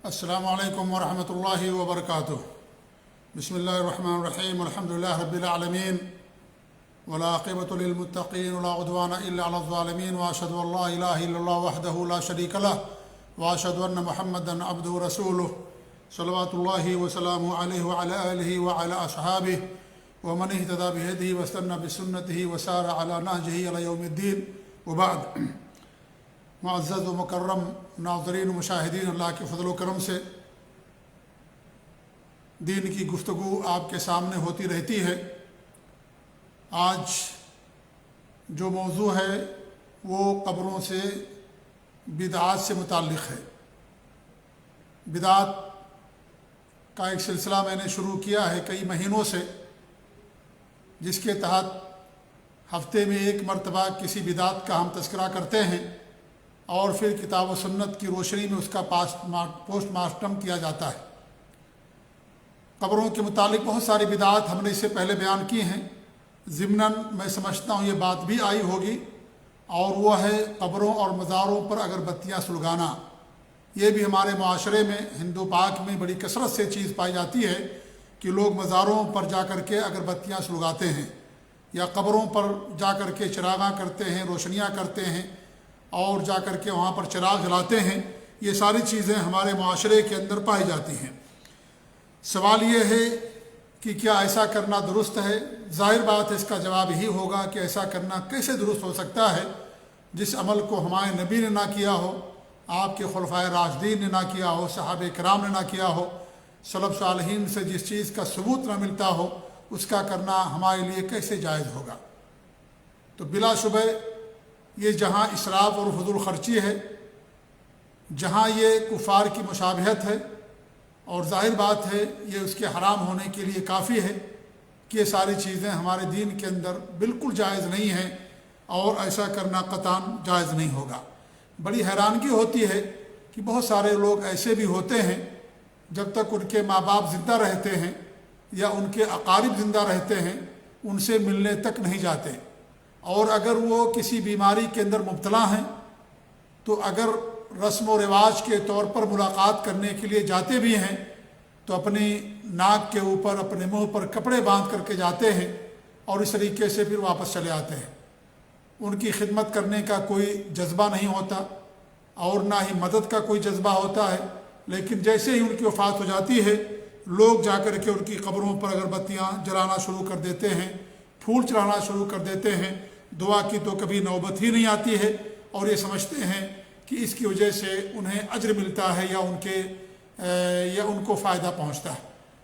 السلام علیکم ورحمۃ اللہ وبرکاتہ۔ بسم اللہ الرحمن الرحیم، الحمد للہ رب العالمین، والعاقبۃ للمتقین ولا عدوان الا علی الظالمین، واشهد ان لا الہ الا اللہ وحدہ لا شریک لہ، واشهد ان محمدا عبدہ ورسولہ، صلوات اللہ وسلامہ علیہ وعلی آلہ وعلی اصحابہ ومن اہتدی بہدیہ واستنى بسنتہ وسار علی نہجہ الی یوم الدین، وبعد۔ معزز و مکرم ناظرین و مشاہدین، اللہ کے فضل و کرم سے دین کی گفتگو آپ کے سامنے ہوتی رہتی ہے۔ آج جو موضوع ہے وہ قبروں سے بدعات سے متعلق ہے۔ بدعات کا ایک سلسلہ میں نے شروع کیا ہے کئی مہینوں سے، جس کے تحت ہفتے میں ایک مرتبہ کسی بدعت کا ہم تذکرہ کرتے ہیں اور پھر کتاب و سنت کی روشنی میں اس کا پوسٹ مارٹم کیا جاتا ہے۔ قبروں کے متعلق بہت ساری بدعات ہم نے اس سے پہلے بیان کی ہیں۔ ضمناً میں سمجھتا ہوں یہ بات بھی آئی ہوگی، اور وہ ہے قبروں اور مزاروں پر اگربتیاں سلگانا۔ یہ بھی ہمارے معاشرے میں ہندو پاک میں بڑی کثرت سے چیز پائی جاتی ہے کہ لوگ مزاروں پر جا کر کے اگربتیاں سلگاتے ہیں، یا قبروں پر جا کر کے چراغاں کرتے ہیں، روشنیاں کرتے ہیں، اور جا کر کے وہاں پر چراغ جلاتے ہیں۔ یہ ساری چیزیں ہمارے معاشرے کے اندر پائی جاتی ہیں۔ سوال یہ ہے کہ کیا ایسا کرنا درست ہے؟ ظاہر بات ہے اس کا جواب یہی ہوگا کہ ایسا کرنا کیسے درست ہو سکتا ہے جس عمل کو ہمارے نبی نے نہ کیا ہو، آپ کے خلفائے راشدین نے نہ کیا ہو، صحابہ کرام نے نہ کیا ہو، سلف صالحین سے جس چیز کا ثبوت نہ ملتا ہو، اس کا کرنا ہمارے لیے کیسے جائز ہوگا؟ تو بلا شبہ یہ جہاں اسراف اور فضول خرچی ہے، جہاں یہ کفار کی مشابہت ہے، اور ظاہر بات ہے یہ اس کے حرام ہونے کے لیے کافی ہے کہ یہ ساری چیزیں ہمارے دین کے اندر بالکل جائز نہیں ہیں، اور ایسا کرنا قطعاً جائز نہیں ہوگا۔ بڑی حیرانگی ہوتی ہے کہ بہت سارے لوگ ایسے بھی ہوتے ہیں جب تک ان کے ماں باپ زندہ رہتے ہیں یا ان کے اقارب زندہ رہتے ہیں ان سے ملنے تک نہیں جاتے، اور اگر وہ کسی بیماری کے اندر مبتلا ہیں تو اگر رسم و رواج کے طور پر ملاقات کرنے کے لیے جاتے بھی ہیں تو اپنی ناک کے اوپر، اپنے منہ پر کپڑے باندھ کر کے جاتے ہیں، اور اس طریقے سے پھر واپس چلے آتے ہیں۔ ان کی خدمت کرنے کا کوئی جذبہ نہیں ہوتا، اور نہ ہی مدد کا کوئی جذبہ ہوتا ہے، لیکن جیسے ہی ان کی وفات ہو جاتی ہے لوگ جا کر کے ان کی قبروں پر اگربتیاں جلانا شروع کر دیتے ہیں، پھول چڑھانا شروع کر دیتے ہیں۔ دعا کی تو کبھی نوبت ہی نہیں آتی ہے، اور یہ سمجھتے ہیں کہ اس کی وجہ سے انہیں اجر ملتا ہے یا ان کو فائدہ پہنچتا ہے۔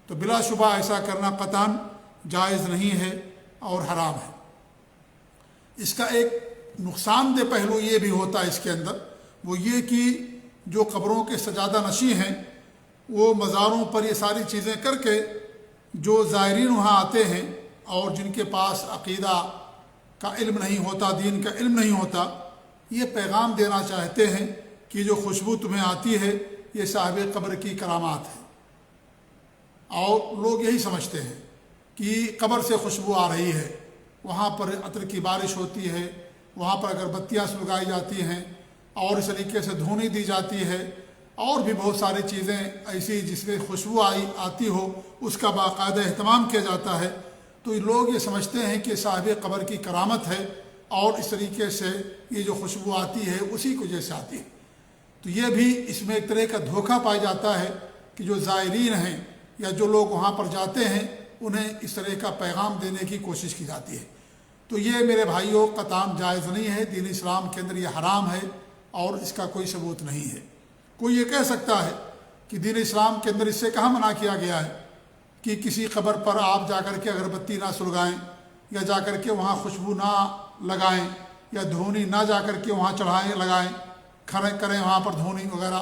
تو بلا شبہ ایسا کرنا قطعاً جائز نہیں ہے اور حرام ہے۔ اس کا ایک نقصان دہ پہلو یہ بھی ہوتا ہے اس کے اندر، وہ یہ کہ جو قبروں کے سجادہ نشین ہیں وہ مزاروں پر یہ ساری چیزیں کر کے جو زائرین وہاں آتے ہیں اور جن کے پاس عقیدہ کا علم نہیں ہوتا، دین کا علم نہیں ہوتا، یہ پیغام دینا چاہتے ہیں کہ جو خوشبو تمہیں آتی ہے یہ صاحب قبر کی کرامات ہے، اور لوگ یہی سمجھتے ہیں کہ قبر سے خوشبو آ رہی ہے، وہاں پر عطر کی بارش ہوتی ہے، وہاں پر اگربتیاں سلگائی جاتی ہیں، اور اس طریقے سے دھونی دی جاتی ہے، اور بھی بہت ساری چیزیں ایسی جس میں خوشبو آتی ہو اس کا باقاعدہ اہتمام کیا جاتا ہے۔ تو لوگ یہ سمجھتے ہیں کہ صاحب قبر کی کرامت ہے، اور اس طریقے سے یہ جو خوشبو آتی ہے اسی کی وجہ سے آتی ہے۔ تو یہ بھی اس میں ایک طرح کا دھوکہ پایا جاتا ہے کہ جو زائرین ہیں یا جو لوگ وہاں پر جاتے ہیں انہیں اس طرح کا پیغام دینے کی کوشش کی جاتی ہے۔ تو یہ میرے بھائیوں قطعاً جائز نہیں ہے، دین اسلام کے اندر یہ حرام ہے، اور اس کا کوئی ثبوت نہیں ہے۔ کوئی یہ کہہ سکتا ہے کہ دین اسلام کے اندر اس سے کہاں منع کیا گیا ہے کہ کسی قبر پر آپ جا کر کے اگربتی نہ سلگائیں، یا جا کر کے وہاں خوشبو نہ لگائیں، یا دھونی نہ جا کر کے وہاں چڑھائیں لگائیں، کھڑے کریں وہاں پر دھونی وغیرہ۔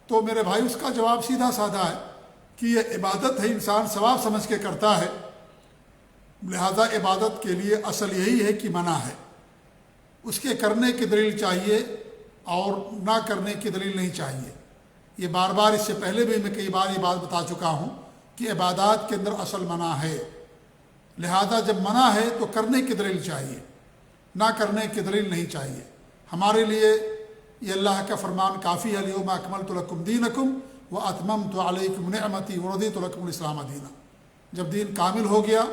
تو میرے بھائی اس کا جواب سیدھا سادہ ہے کہ یہ عبادت ہے، انسان ثواب سمجھ کے کرتا ہے، لہذا عبادت کے لیے اصل یہی ہے کہ منع ہے، اس کے کرنے کی دلیل چاہیے اور نہ کرنے کی دلیل نہیں چاہیے۔ یہ بار بار اس سے پہلے بھی میں کئی بار یہ بات بتا چکا ہوں کہ عبادات کے اندر اصل منع ہے، لہذا جب منع ہے تو کرنے کی دلیل چاہیے، نہ کرنے کی دلیل نہیں چاہیے۔ ہمارے لیے یہ اللہ کا فرمان کافی ہے، الیوم اکملت لکم دینکم واتممت علیکم نعمتی ورضیت لکم الاسلام دینا۔ جب دین کامل ہو گیا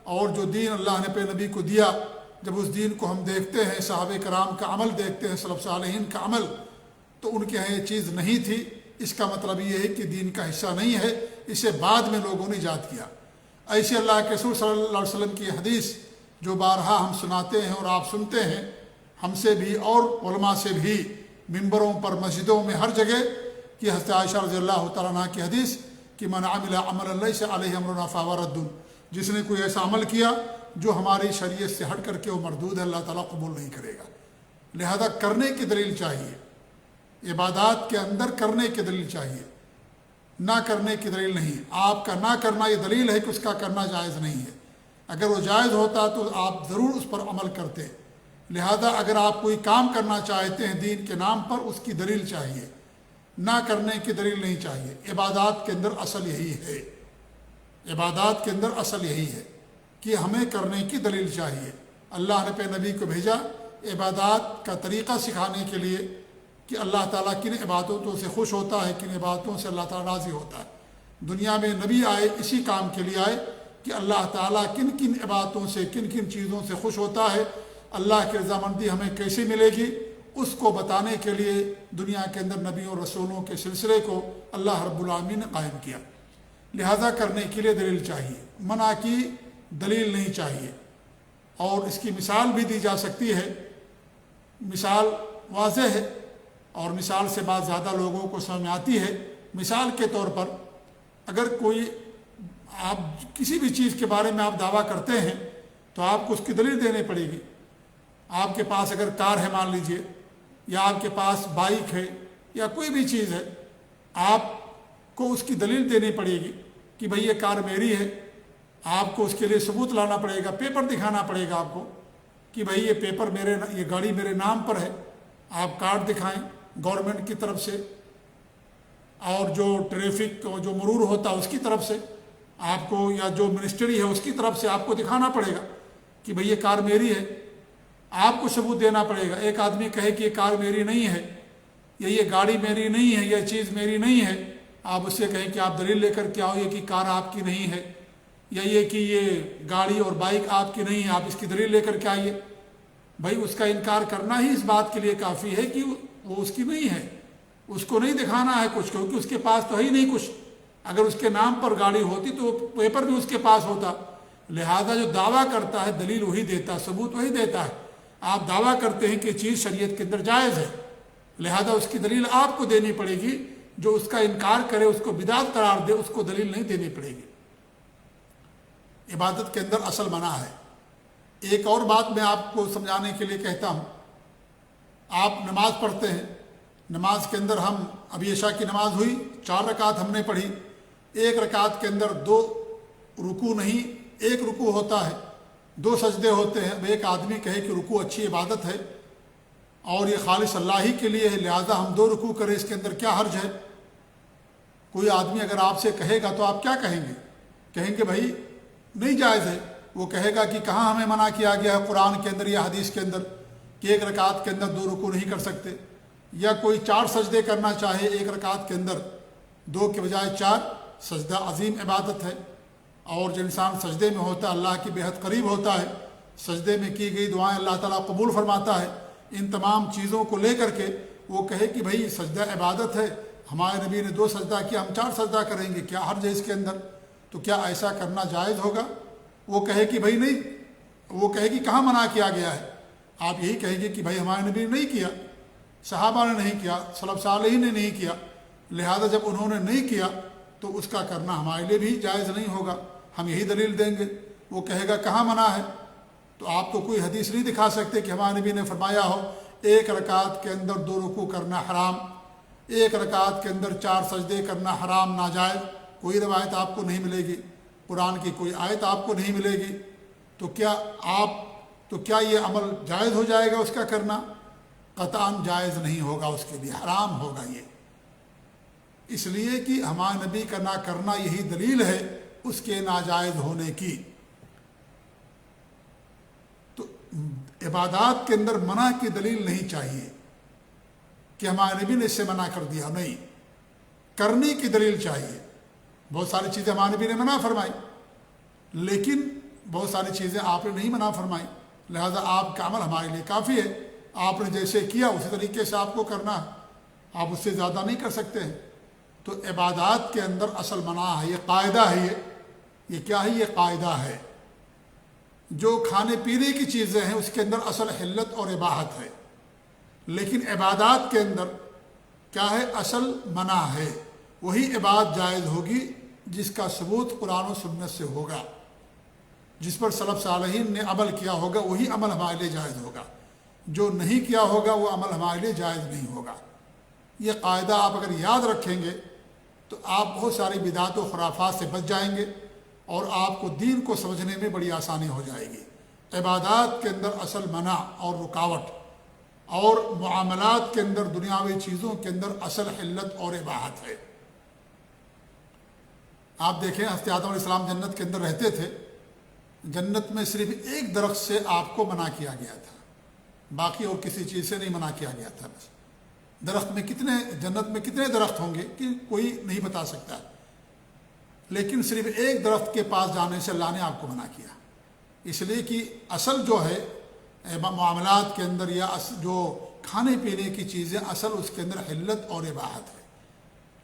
اور جو دین اللہ نے پہ نبی کو دیا، جب اس دین کو ہم دیکھتے ہیں، صحابہ کرام کا عمل دیکھتے ہیں، سلف صالحین کا عمل، تو ان کے یہاں یہ چیز نہیں تھی، اس کا مطلب یہ ہے کہ دین کا حصہ نہیں ہے، اسے بعد میں لوگوں نے ایجاد کیا۔ ایسے اللہ کے رسول صلی اللہ علیہ وسلم کی حدیث جو بارہا ہم سناتے ہیں اور آپ سنتے ہیں، ہم سے بھی اور علماء سے بھی، ممبروں پر، مسجدوں میں، ہر جگہ، کہ حضرت عائشہ رضی اللہ تعالیٰ عنہ کی حدیث کہ من عمل عملا لیس علیہ امرنا فہو رد، جس نے کوئی ایسا عمل کیا جو ہماری شریعت سے ہٹ کر کے وہ مردود ہے، اللہ تعالیٰ قبول نہیں کرے گا۔ لہذا کرنے کی دلیل چاہیے، عبادات کے اندر کرنے کی دلیل چاہیے، نہ کرنے کی دلیل نہیں۔ آپ کا نہ کرنا یہ دلیل ہے کہ اس کا کرنا جائز نہیں ہے۔ اگر وہ جائز ہوتا تو آپ ضرور اس پر عمل کرتے۔ لہذا اگر آپ کوئی کام کرنا چاہتے ہیں دین کے نام پر، اس کی دلیل چاہیے، نہ کرنے کی دلیل نہیں چاہیے۔ عبادات کے اندر اصل یہی ہے، عبادات کے اندر اصل یہی ہے کہ ہمیں کرنے کی دلیل چاہیے۔ اللہ نے پہ نبی کو بھیجا عبادات کا طریقہ سکھانے کے لیے کہ اللہ تعالیٰ کن عبادتوں سے خوش ہوتا ہے، کن عبادتوں سے اللہ تعالیٰ راضی ہوتا ہے۔ دنیا میں نبی آئے اسی کام کے لیے آئے کہ اللہ تعالیٰ کن کن عبادتوں سے، کن کن چیزوں سے خوش ہوتا ہے، اللہ کی رضامندی ہمیں کیسے ملے گی، اس کو بتانے کے لیے دنیا کے اندر نبیوں اور رسولوں کے سلسلے کو اللہ رب العالمین نے قائم کیا۔ لہذا کرنے کے لیے دلیل چاہیے، منع کی دلیل نہیں چاہیے۔ اور اس کی مثال بھی دی جا سکتی ہے، مثال واضح ہے اور مثال سے بات زیادہ لوگوں کو سمجھ میں آتی ہے۔ مثال کے طور پر اگر کوئی آپ کسی بھی چیز کے بارے میں آپ دعویٰ کرتے ہیں تو آپ کو اس کی دلیل دینی پڑے گی۔ آپ کے پاس اگر کار ہے مان لیجئے، یا آپ کے پاس بائک ہے یا کوئی بھی چیز ہے، آپ کو اس کی دلیل دینی پڑے گی کہ بھئی یہ کار میری ہے۔ آپ کو اس کے لیے ثبوت لانا پڑے گا، پیپر دکھانا پڑے گا آپ کو کہ بھئی یہ گاڑی میرے نام پر ہے۔ آپ کارڈ دکھائیں گورنمنٹ کی طرف سے، اور جو ٹریفک جو مرور ہوتا ہے اس کی طرف سے آپ کو، یا جو منسٹری ہے اس کی طرف سے آپ کو دکھانا پڑے گا کہ بھئی یہ کار میری ہے۔ آپ کو ثبوت دینا پڑے گا۔ ایک آدمی کہے کہ یہ کار میری نہیں ہے، یا یہ گاڑی میری نہیں ہے، یہ چیز میری نہیں ہے، آپ اس سے کہیں کہ آپ دلیل لے کر کے آؤ یہ کہ کار آپ کی نہیں ہے، یا یہ کہ یہ گاڑی اور بائک آپ کی نہیں ہے، آپ اس کی دلیل لے کر کے آئیے۔ بھائی اس کا انکار کرنا ہی اس بات کے لیے کافی ہے کہ وہ اس کی نہیں ہے، اس کو نہیں دکھانا ہے کچھ، کیونکہ اس کے پاس تو ہے ہی نہیں کچھ۔ اگر اس کے نام پر گاڑی ہوتی تو پیپر بھی اس کے پاس ہوتا۔ لہذا جو دعویٰ کرتا ہے دلیل وہی دیتا ہے، ثبوت وہی دیتا ہے۔ آپ دعویٰ کرتے ہیں کہ چیز شریعت کے اندر جائز ہے، لہذا اس کی دلیل آپ کو دینی پڑے گی۔ جو اس کا انکار کرے، اس کو بدعت قرار دے، اس کو دلیل نہیں دینی پڑے گی۔ عبادت کے اندر اصل منع ہے۔ ایک اور بات میں آپ کو سمجھانے کے لیے کہتا ہوں، آپ نماز پڑھتے ہیں، نماز کے اندر ہم ابھی عشاء کی نماز ہوئی، 4 رکعت ہم نے پڑھی، ایک رکعت کے اندر 2 رکوع نہیں، 1 رکوع ہوتا ہے، 2 سجدے ہوتے ہیں۔ اب ایک آدمی کہے کہ رکوع اچھی عبادت ہے اور یہ خالص اللہ ہی کے لیے ہے، لہذا ہم 2 رکوع کریں، اس کے اندر کیا حرج ہے؟ کوئی آدمی اگر آپ سے کہے گا تو آپ کیا کہیں گے؟ کہیں گے بھائی نہیں جائز ہے۔ وہ کہے گا کہ کہاں ہمیں منع کیا گیا ہے قرآن کے اندر یا حدیث کے اندر کہ 1 رکعت کے اندر 2 رکوع نہیں کر سکتے؟ یا کوئی 4 سجدے کرنا چاہے 1 رکعت کے اندر، 2 کے بجائے 4، سجدہ عظیم عبادت ہے، اور جو انسان سجدے میں ہوتا ہے اللہ کی بے حد قریب ہوتا ہے، سجدے میں کی گئی دعائیں اللہ تعالیٰ قبول فرماتا ہے۔ ان تمام چیزوں کو لے کر کے وہ کہے کہ بھائی سجدہ عبادت ہے، ہمارے نبی نے 2 سجدہ کیا، ہم 4 سجدہ کریں گے، کیا حرج ہے اس کے اندر؟ تو کیا ایسا کرنا جائز ہوگا؟ وہ کہے کہ بھائی نہیں، وہ کہے کہ کہاں منع کیا گیا ہے؟ آپ یہی کہیں گے کہ بھائی ہمارے نبی نے نہیں کیا، صحابہ نے نہیں کیا، سلف صالحین نے نہیں کیا، لہذا جب انہوں نے نہیں کیا تو اس کا کرنا ہمارے لیے بھی جائز نہیں ہوگا، ہم یہی دلیل دیں گے۔ وہ کہے گا کہاں منع ہے؟ تو آپ تو کوئی حدیث نہیں دکھا سکتے کہ ہمارے نبی نے فرمایا ہو 1 رکعت کے اندر 2 رکوع کرنا حرام، 1 رکعت کے اندر 4 سجدے کرنا حرام، ناجائز۔ کوئی روایت آپ کو نہیں ملے گی، قرآن کی کوئی آیت آپ کو نہیں ملے گی۔ تو کیا یہ عمل جائز ہو جائے گا اس کا کرنا؟ قطعاً جائز نہیں ہوگا، اس کے لیے حرام ہوگا یہ، اس لیے کہ ہمارے نبی کا نہ کرنا یہی دلیل ہے اس کے ناجائز ہونے کی۔ تو عبادات کے اندر منع کی دلیل نہیں چاہیے، کہ ہمارے نبی نے اس سے منع کر دیا، نہیں، کرنے کی دلیل چاہیے۔ بہت ساری چیزیں ہمارے نبی نے منع فرمائی، لیکن بہت ساری چیزیں آپ نے نہیں منع فرمائی، لہذا آپ کا عمل ہمارے لیے کافی ہے۔ آپ نے جیسے کیا اسی طریقے سے آپ کو کرنا ہے، آپ اس سے زیادہ نہیں کر سکتے ہیں۔ تو عبادات کے اندر اصل منع ہے، یہ قاعدہ ہے، یہ کیا ہے؟ یہ قاعدہ ہے۔ جو کھانے پینے کی چیزیں ہیں اس کے اندر اصل حلت اور اباحت ہے، لیکن عبادات کے اندر کیا ہے؟ اصل منع ہے۔ وہی عبادت جائز ہوگی جس کا ثبوت قرآن و سنت سے ہوگا، جس پر سلف صالحین نے عمل کیا ہوگا، وہی عمل ہمارے لیے جائز ہوگا۔ جو نہیں کیا ہوگا وہ عمل ہمارے لیے جائز نہیں ہوگا۔ یہ قاعدہ آپ اگر یاد رکھیں گے تو آپ بہت ساری بدعات و خرافات سے بچ جائیں گے، اور آپ کو دین کو سمجھنے میں بڑی آسانی ہو جائے گی۔ عبادات کے اندر اصل منع اور رکاوٹ، اور معاملات کے اندر، دنیاوی چیزوں کے اندر اصل حلت اور اباحت ہے۔ آپ دیکھیں حضرت آدم علیہ السلام جنت کے اندر رہتے تھے، جنت میں صرف ایک درخت سے آپ کو منع کیا گیا تھا، باقی اور کسی چیز سے نہیں منع کیا گیا تھا۔ بس درخت میں جنت میں کتنے درخت ہوں گے کہ کوئی نہیں بتا سکتا، لیکن صرف ایک درخت کے پاس جانے سے اللہ نے آپ کو منع کیا، اس لیے کہ اصل جو ہے معاملات کے اندر یا جو کھانے پینے کی چیزیں، اصل اس کے اندر حلت اور اباحت ہے،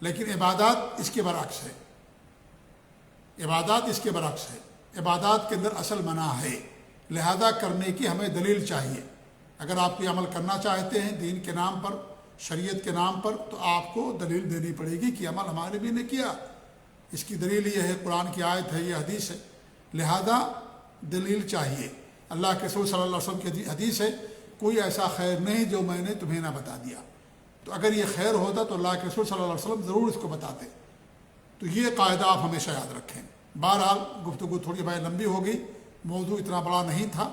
لیکن عبادات اس کے برعکس ہے۔ عبادات اس کے برعکس ہے، عبادات کے اندر اصل منع ہے، لہذا کرنے کی ہمیں دلیل چاہیے۔ اگر آپ کوئی عمل کرنا چاہتے ہیں دین کے نام پر، شریعت کے نام پر، تو آپ کو دلیل دینی پڑے گی کہ عمل ہمارے نبی نے کیا۔ اس کی دلیل یہ ہے، قرآن کی آیت ہے، یہ حدیث ہے، لہذا دلیل چاہیے۔ اللہ کے رسول صلی اللہ علیہ وسلم کی حدیث ہے، کوئی ایسا خیر نہیں جو میں نے تمہیں نہ بتا دیا۔ تو اگر یہ خیر ہوتا تو اللہ کے رسول صلی اللہ علیہ وسلم ضرور اس کو بتاتے۔ تو یہ قاعدہ آپ ہمیشہ یاد رکھیں۔ بہرحال گفتگو تھوڑی بھائی لمبی ہو گئی، موضوع اتنا بڑا نہیں تھا،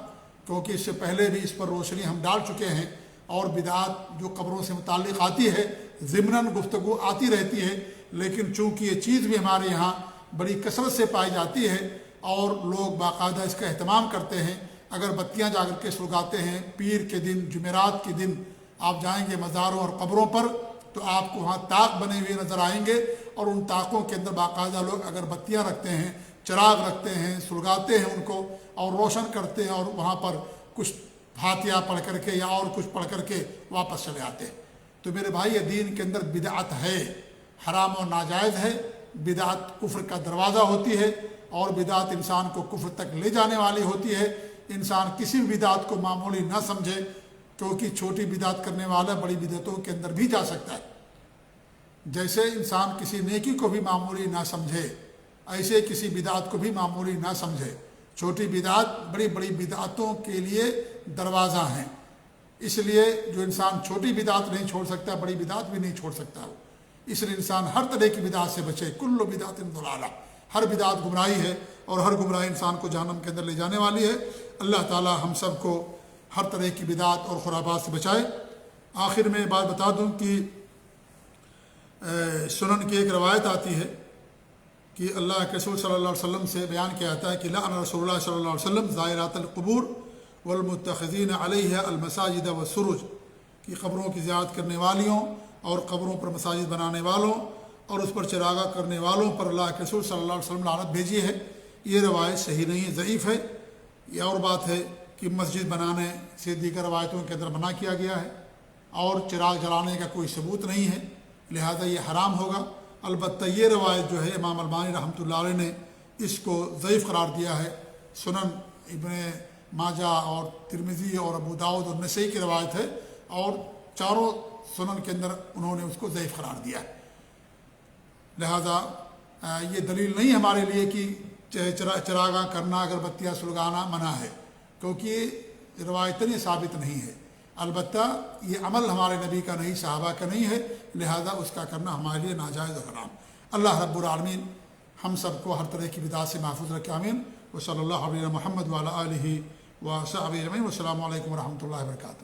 کیونکہ اس سے پہلے بھی اس پر روشنی ہم ڈال چکے ہیں، اور بدعات جو قبروں سے متعلق آتی ہے ضمناً گفتگو آتی رہتی ہے، لیکن چونکہ یہ چیز بھی ہمارے یہاں بڑی کثرت سے پائی جاتی ہے اور لوگ باقاعدہ اس کا اہتمام کرتے ہیں، اگر بتیاں جا کر کے سلگاتے ہیں، پیر کے دن، جمعرات کے دن آپ جائیں گے مزاروں اور قبروں پر تو آپ کو وہاں طاق بنے ہوئے نظر آئیں گے، اور ان طاقوں کے اندر باقاعدہ لوگ اگر بتیاں رکھتے ہیں، چراغ رکھتے ہیں، سلگاتے ہیں ان کو اور روشن کرتے ہیں، اور وہاں پر کچھ فاتحہ پڑھ کر کے یا اور کچھ پڑھ کر کے واپس چلے آتے ہیں۔ تو میرے بھائی، یہ دین کے اندر بدعت ہے، حرام و ناجائز ہے۔ بدعت کفر کا دروازہ ہوتی ہے، اور بدعت انسان کو کفر تک لے جانے والی ہوتی ہے۔ انسان کسی بھی بدعت کو معمولی نہ سمجھے، کیونکہ چھوٹی بدعت کرنے والا بڑی بدعتوں کے اندر بھی جا سکتا ہے۔ جیسے انسان کسی نیکی کو بھی معمولی نہ سمجھے، ایسے کسی بدعت کو بھی معمولی نہ سمجھے۔ چھوٹی بدعت بڑی بڑی بدعتوں کے لیے دروازہ ہیں، اس لیے جو انسان چھوٹی بدعت نہیں چھوڑ سکتا، بڑی بدعت بھی نہیں چھوڑ سکتا ہو۔ اس لیے انسان ہر طرح کی بدعت سے بچے۔ کل بدعت ضلالہ، ہر بدعت گمراہی ہے، اور ہر گمراہی انسان کو جہنم کے اندر لے جانے والی ہے۔ اللہ تعالی ہم سب کو ہر طرح کی بدعت اور خرافات سے بچائے۔ آخر میں بات بتا دوں کہ سنن کی ایک روایت آتی ہے کہ اللہ کے رسول صلی اللہ علیہ وسلم سے بیان کیا جاتا ہے کہ لعن رسول اللہ صلی اللہ علیہ وسلم زائرات القبور والمتخذین علیہ المساجد والسرج، کہ قبروں کی زیارت کرنے والیوں اور قبروں پر مساجد بنانے والوں اور اس پر چراغاں کرنے والوں پر اللہ کے رسول صلی اللہ علیہ وسلم لعنت بھیجی ہے۔ یہ روایت صحیح نہیں ہے، ضعیف ہے۔ یہ اور بات ہے کہ مسجد بنانے سے دیگر روایتوں کے اندر منع کیا گیا ہے، اور چراغ جلانے کا کوئی ثبوت نہیں ہے، لہذا یہ حرام ہوگا۔ البتہ یہ روایت جو ہے امام البانی رحمۃ اللہ علیہ نے اس کو ضعیف قرار دیا ہے۔ سنن ابن ماجہ اور ترمذی اور ابو داؤد اور نسائی کی روایت ہے، اور چاروں سنن کے اندر انہوں نے اس کو ضعیف قرار دیا ہے۔ لہذا یہ دلیل نہیں ہمارے لیے کہ چراغاں کرنا، اگربتیاں سلگانا منع ہے، کیونکہ یہ روایتاً یہ ثابت نہیں ہے۔ البتہ یہ عمل ہمارے نبی کا نہیں، صحابہ کا نہیں ہے، لہذا اس کا کرنا ہمارے لیے ناجائز اور حرام۔ اللہ رب العالمین ہم سب کو ہر طرح کی بدعات سے محفوظ رکھے، آمین۔ وصلی اللہ علیہ محمد وعلی آلہ وصحبہ اجمعین۔ والسلام علیکم ورحمۃ اللہ وبرکاتہ۔